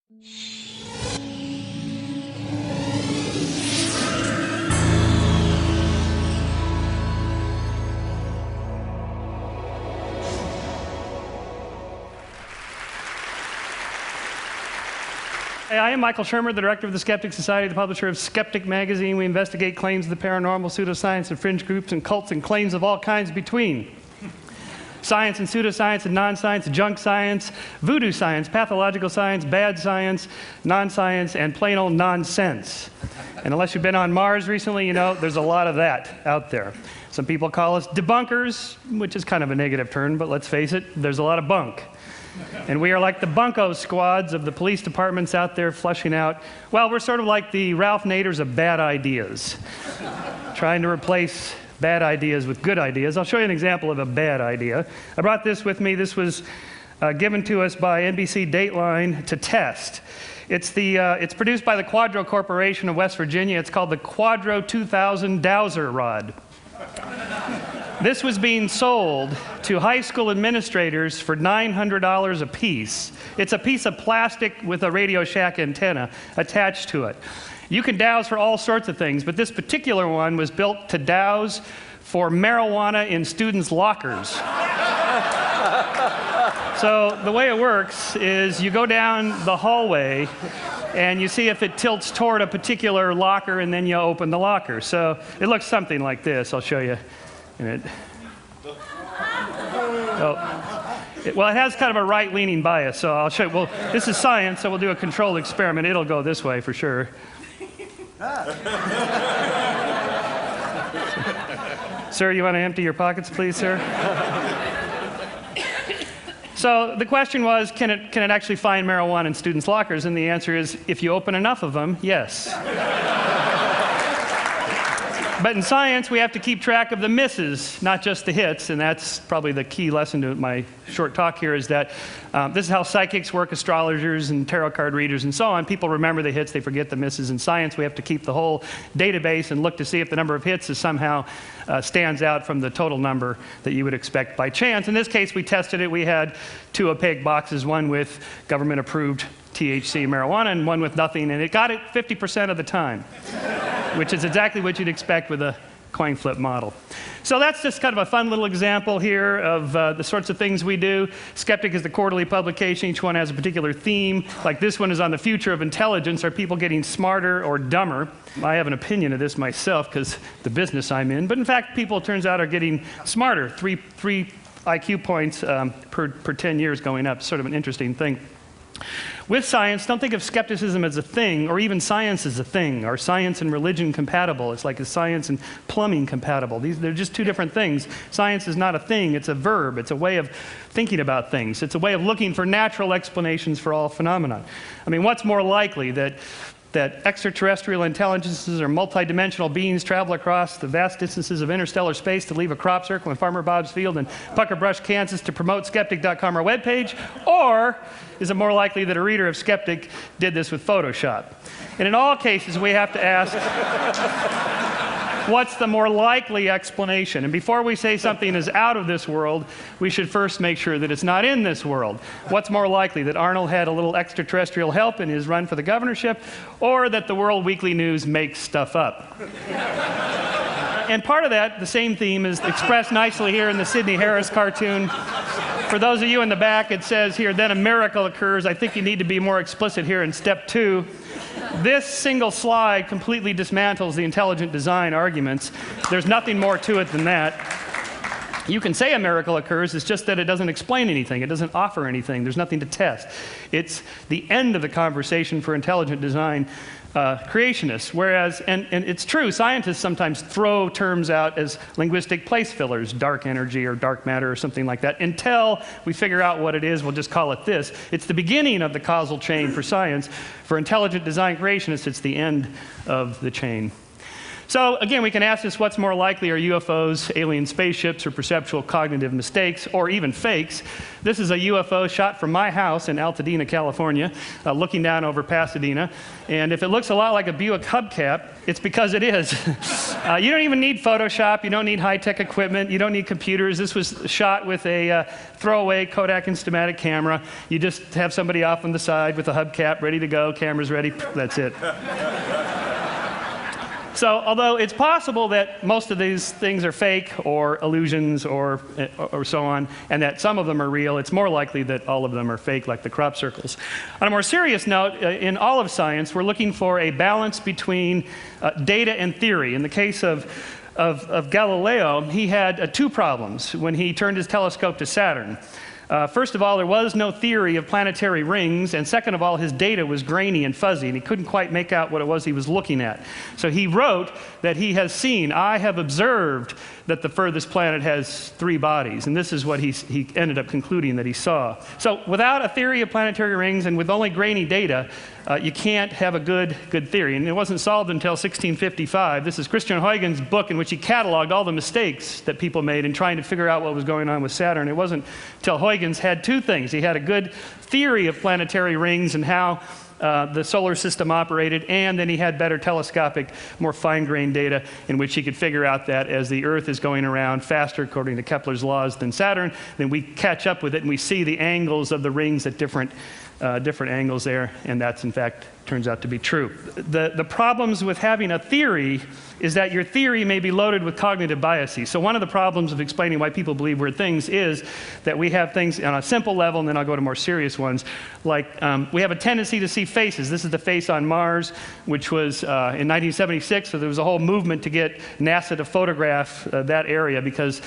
Hey, I am Michael Shermer, the director of the Skeptic Society, the publisher of Skeptic Magazine. We investigate claims of the paranormal, pseudoscience, and fringe groups and cults and claims of all kinds between. Science and pseudoscience and non-science, junk science, voodoo science, pathological science, bad science, non-science, and plain old nonsense. And unless you've been on Mars recently, you know there's a lot of that out there. Some people call us debunkers, which is kind of a negative term, but let's face it, there's a lot of bunk. And we are like the bunko squads of the police departments out there flushing out. Well, we're sort of like the Ralph Naders of bad ideas, trying to replace bad ideas with good ideas. I'll show you an example of a bad idea. I brought this with me. This was given to us by NBC Dateline to test. It's produced by the Quadro Corporation of West Virginia. It's called the Quadro 2000 Dowser Rod. This was being sold to high school administrators for $900 a piece. It's a piece of plastic with a Radio Shack antenna attached to it. You can douse for all sorts of things, but this particular one was built to douse for marijuana in students' lockers. So the way it works is you go down the hallway and you see if it tilts toward a particular locker, and then you open the locker. So it looks something like this. I'll show you. Well, it has kind of a right-leaning bias, so I'll show you. Well, this is science, so we'll do a controlled experiment. It'll go this way for sure. Sir, you want to empty your pockets, please, sir? So the question was, can it actually find marijuana in students' lockers? And the answer is, if you open enough of them, yes. But in science, we have to keep track of the misses, not just the hits, and that's probably the key lesson to my short talk here, is that this is how psychics work, astrologers and tarot card readers and so on. People remember the hits, they forget the misses. In science, we have to keep the whole database and look to see if the number of hits is somehow stands out from the total number that you would expect by chance. In this case, we tested it. We had two opaque boxes, one with government-approved THC marijuana and one with nothing, and it got it 50% of the time, which is exactly what you'd expect with a coin flip model. So that's just kind of a fun little example here of the sorts of things we do. Skeptic is the quarterly publication. Each one has a particular theme. Like this one is on the future of intelligence. Are people getting smarter or dumber? I have an opinion of this myself because the business I'm in. But in fact, people, it turns out, are getting smarter. Three IQ points per 10 years going up. Sort of an interesting thing. With science, don't think of skepticism as a thing, or even science as a thing. Are science and religion compatible? It's like, is science and plumbing compatible? They're just two different things. Science is not a thing, it's a verb. It's a way of thinking about things. It's a way of looking for natural explanations for all phenomena. I mean, what's more likely, that extraterrestrial intelligences or multidimensional beings travel across the vast distances of interstellar space to leave a crop circle in Farmer Bob's field in Pucker Brush, Kansas to promote skeptic.com, our webpage? Or is it more likely that a reader of Skeptic did this with Photoshop? And in all cases, we have to ask, what's the more likely explanation? And before we say something is out of this world, we should first make sure that it's not in this world. What's more likely, that Arnold had a little extraterrestrial help in his run for the governorship, or that the World Weekly News makes stuff up? And part of that, the same theme, is expressed nicely here in the Sidney Harris cartoon. For those of you in the back, it says here, then a miracle occurs. I think you need to be more explicit here in step 2. This single slide completely dismantles the intelligent design arguments. There's nothing more to it than that. You can say a miracle occurs, it's just that it doesn't explain anything. It doesn't offer anything. There's nothing to test. It's the end of the conversation for intelligent design creationists. Whereas, and it's true, scientists sometimes throw terms out as linguistic place fillers, dark energy or dark matter or something like that. Until we figure out what it is, we'll just call it this. It's the beginning of the causal chain for science. For intelligent design creationists, it's the end of the chain. So again, we can ask this, what's more likely, are UFOs, alien spaceships, or perceptual cognitive mistakes, or even fakes? This is a UFO shot from my house in Altadena, California, looking down over Pasadena. And if it looks a lot like a Buick hubcap, it's because it is. You don't even need Photoshop, you don't need high-tech equipment, you don't need computers. This was shot with a throwaway Kodak Instamatic camera. You just have somebody off on the side with a hubcap ready to go, cameras ready, that's it. So although it's possible that most of these things are fake or illusions or so on, and that some of them are real, it's more likely that all of them are fake, like the crop circles. On a more serious note, in all of science, we're looking for a balance between data and theory. In the case of Galileo, he had two problems when he turned his telescope to Saturn. First of all, there was no theory of planetary rings, and second of all, his data was grainy and fuzzy, and he couldn't quite make out what it was he was looking at. So he wrote that he has seen, I have observed that the furthest planet has 3 bodies, and this is what he ended up concluding that he saw. So without a theory of planetary rings and with only grainy data, you can't have a good theory. And it wasn't solved until 1655. This is Christian Huygens' book in which he cataloged all the mistakes that people made in trying to figure out what was going on with Saturn. It wasn't until Huygens had 2 things. He had a good theory of planetary rings and how the solar system operated, and then he had better telescopic, more fine-grained data in which he could figure out that as the Earth is going around faster, according to Kepler's laws, than Saturn, then we catch up with it and we see the angles of the rings at different angles there, and that's in fact turns out to be true. The problems with having a theory is that your theory may be loaded with cognitive biases. So one of the problems of explaining why people believe weird things is that we have things on a simple level, and then I'll go to more serious ones, like we have a tendency to see faces. This is the face on Mars, which was in 1976, so there was a whole movement to get NASA to photograph that area because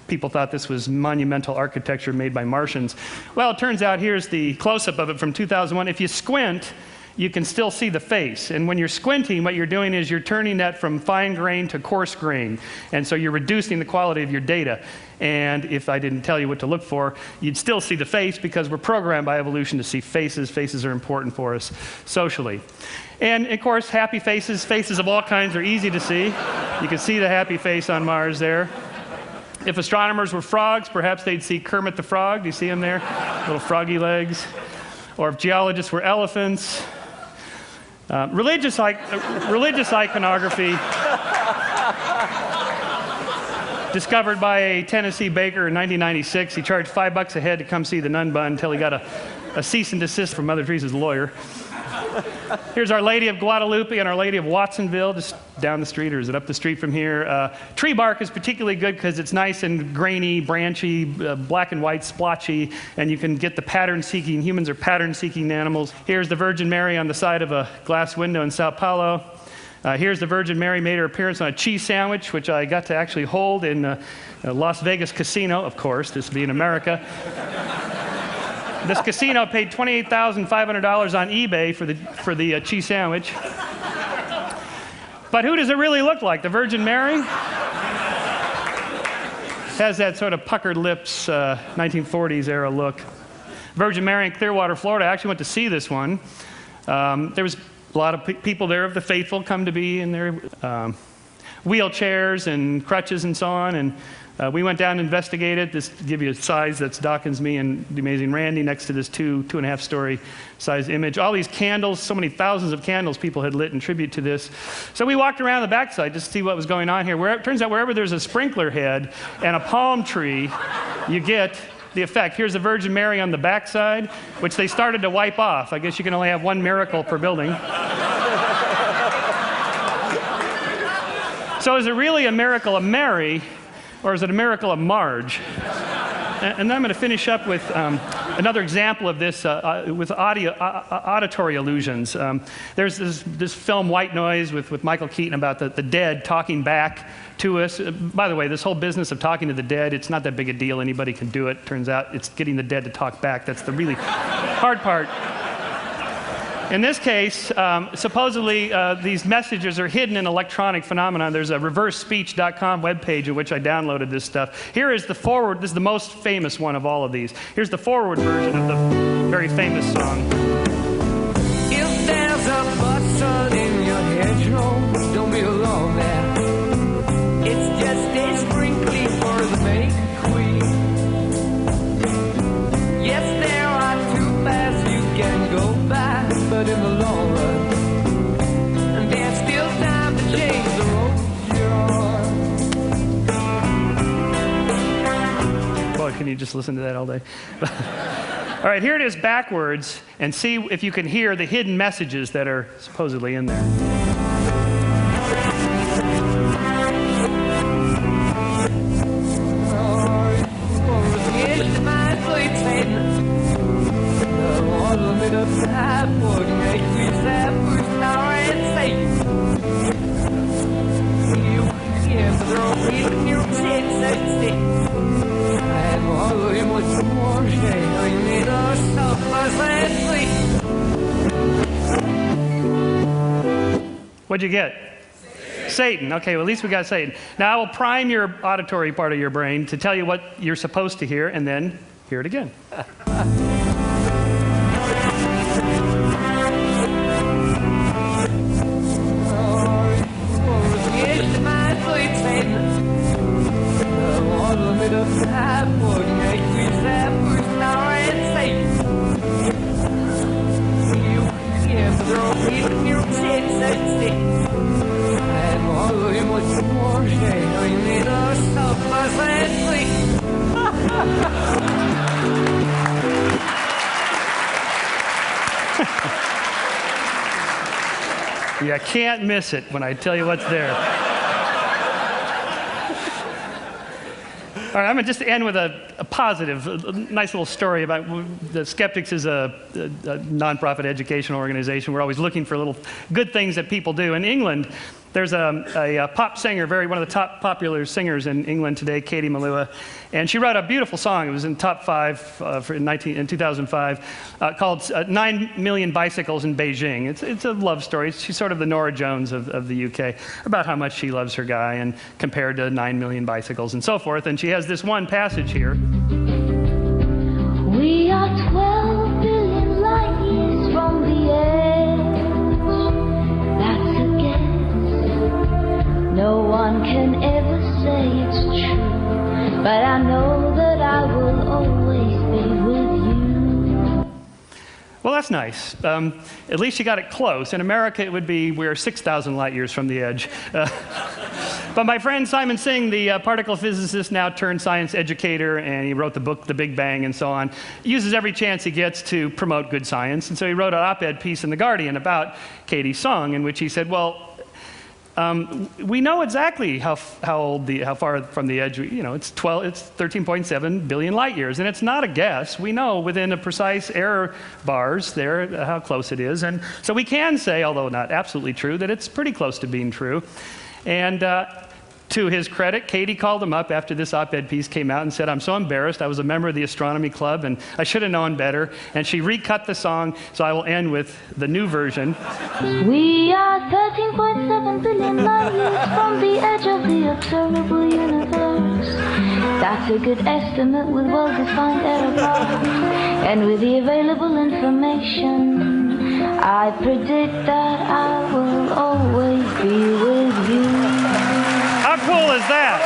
people thought this was monumental architecture made by Martians. Well, it turns out here's the close-up of it from 2001. If you squint, you can still see the face. And when you're squinting, what you're doing is you're turning that from fine grain to coarse grain. And so you're reducing the quality of your data. And if I didn't tell you what to look for, you'd still see the face because we're programmed by evolution to see faces. Faces are important for us socially. And of course, happy faces, faces of all kinds are easy to see. You can see the happy face on Mars there. If astronomers were frogs, perhaps they'd see Kermit the Frog. Do you see him there? Little froggy legs. Or if geologists were elephants. Religious iconography discovered by a Tennessee baker in 1996. He charged $5 a head to come see the nun bun until he got a cease and desist from Mother Teresa's lawyer. Here's Our Lady of Guadalupe and Our Lady of Watsonville, just down the street, or is it up the street from here? Tree bark is particularly good because it's nice and grainy, branchy, black and white, splotchy, and you can get the pattern-seeking. Humans are pattern-seeking animals. Here's the Virgin Mary on the side of a glass window in Sao Paulo. Here's the Virgin Mary made her appearance on a cheese sandwich, which I got to actually hold in a Las Vegas casino, of course, this being America. This casino paid $28,500 on eBay for the cheese sandwich. But who does it really look like? The Virgin Mary? Has that sort of puckered lips, 1940s era look. Virgin Mary in Clearwater, Florida. I actually went to see this one. There was a lot of people there of the faithful come to be in their wheelchairs and crutches and so on. And we went down and investigated. This to give you a size, that's Dawkins, me, and the amazing Randy next to this 2.5 story size image. All these candles, so many thousands of candles people had lit in tribute to this. So we walked around the backside just to see what was going on here. It turns out wherever there's a sprinkler head and a palm tree, you get the effect. Here's the Virgin Mary on the backside, which they started to wipe off. I guess you can only have one miracle per building. So is it really a miracle of Mary, or is it a miracle of Marge? And then I'm going to finish up with another example of this with auditory illusions. There's this film, White Noise, with Michael Keaton about the dead talking back to us. By the way, this whole business of talking to the dead, it's not that big a deal. Anybody can do it. Turns out it's getting the dead to talk back. That's the really hard part. In this case, supposedly these messages are hidden in electronic phenomena. There's a reversespeech.com webpage in which I downloaded this stuff. Here is the forward. This is the most famous one of all of these. Here's the forward version of the very famous song. If there's a button in your hedgerow, don't be alone there. but in the long run, and there's still time to change the road you're on. Boy, can you just listen to that all day? All right, here it is backwards, and see if you can hear the hidden messages that are supposedly in there. What'd you get? Satan. Okay, well, at least we got Satan. Now I will prime your auditory part of your brain to tell you what you're supposed to hear, and then hear it again. You can't miss it when I tell you what's there. All right, I'm going to just end with a positive, a nice little story about the Skeptics is a nonprofit educational organization. We're always looking for little good things that people do. In England, there's a pop singer, one of the top popular singers in England today, Katie Melua, and she wrote a beautiful song. It was in top 5 in 2005, called 9 Million Bicycles in Beijing. It's a love story. She's sort of the Norah Jones of the UK, about how much she loves her guy and compared to 9 million bicycles and so forth. And she has this one passage here. We are 12 billion light years from the edge. That's a guess. No one can ever say it's true, but I know that I will always be with you. Well, that's nice. At least you got it close. In America, it would be we're 6,000 light years from the edge. But my friend Simon Singh, the particle physicist, now turned science educator, and he wrote the book The Big Bang and so on, uses every chance he gets to promote good science. And so he wrote an op-ed piece in The Guardian about Katie's song, in which he said, well, we know exactly how far from the edge, it's 13.7 billion light years, and it's not a guess. We know within a precise error bars there how close it is, and so we can say, although not absolutely true, that it's pretty close to being true. And to his credit, Katie called him up after this op-ed piece came out and said, I'm so embarrassed. I was a member of the astronomy club, and I should have known better. And she recut the song, so I will end with the new version. We are 13.7 billion light years from the edge of the observable universe. That's a good estimate with well-defined error bars. And with the available information, I predict that I will always be with you. How cool is that?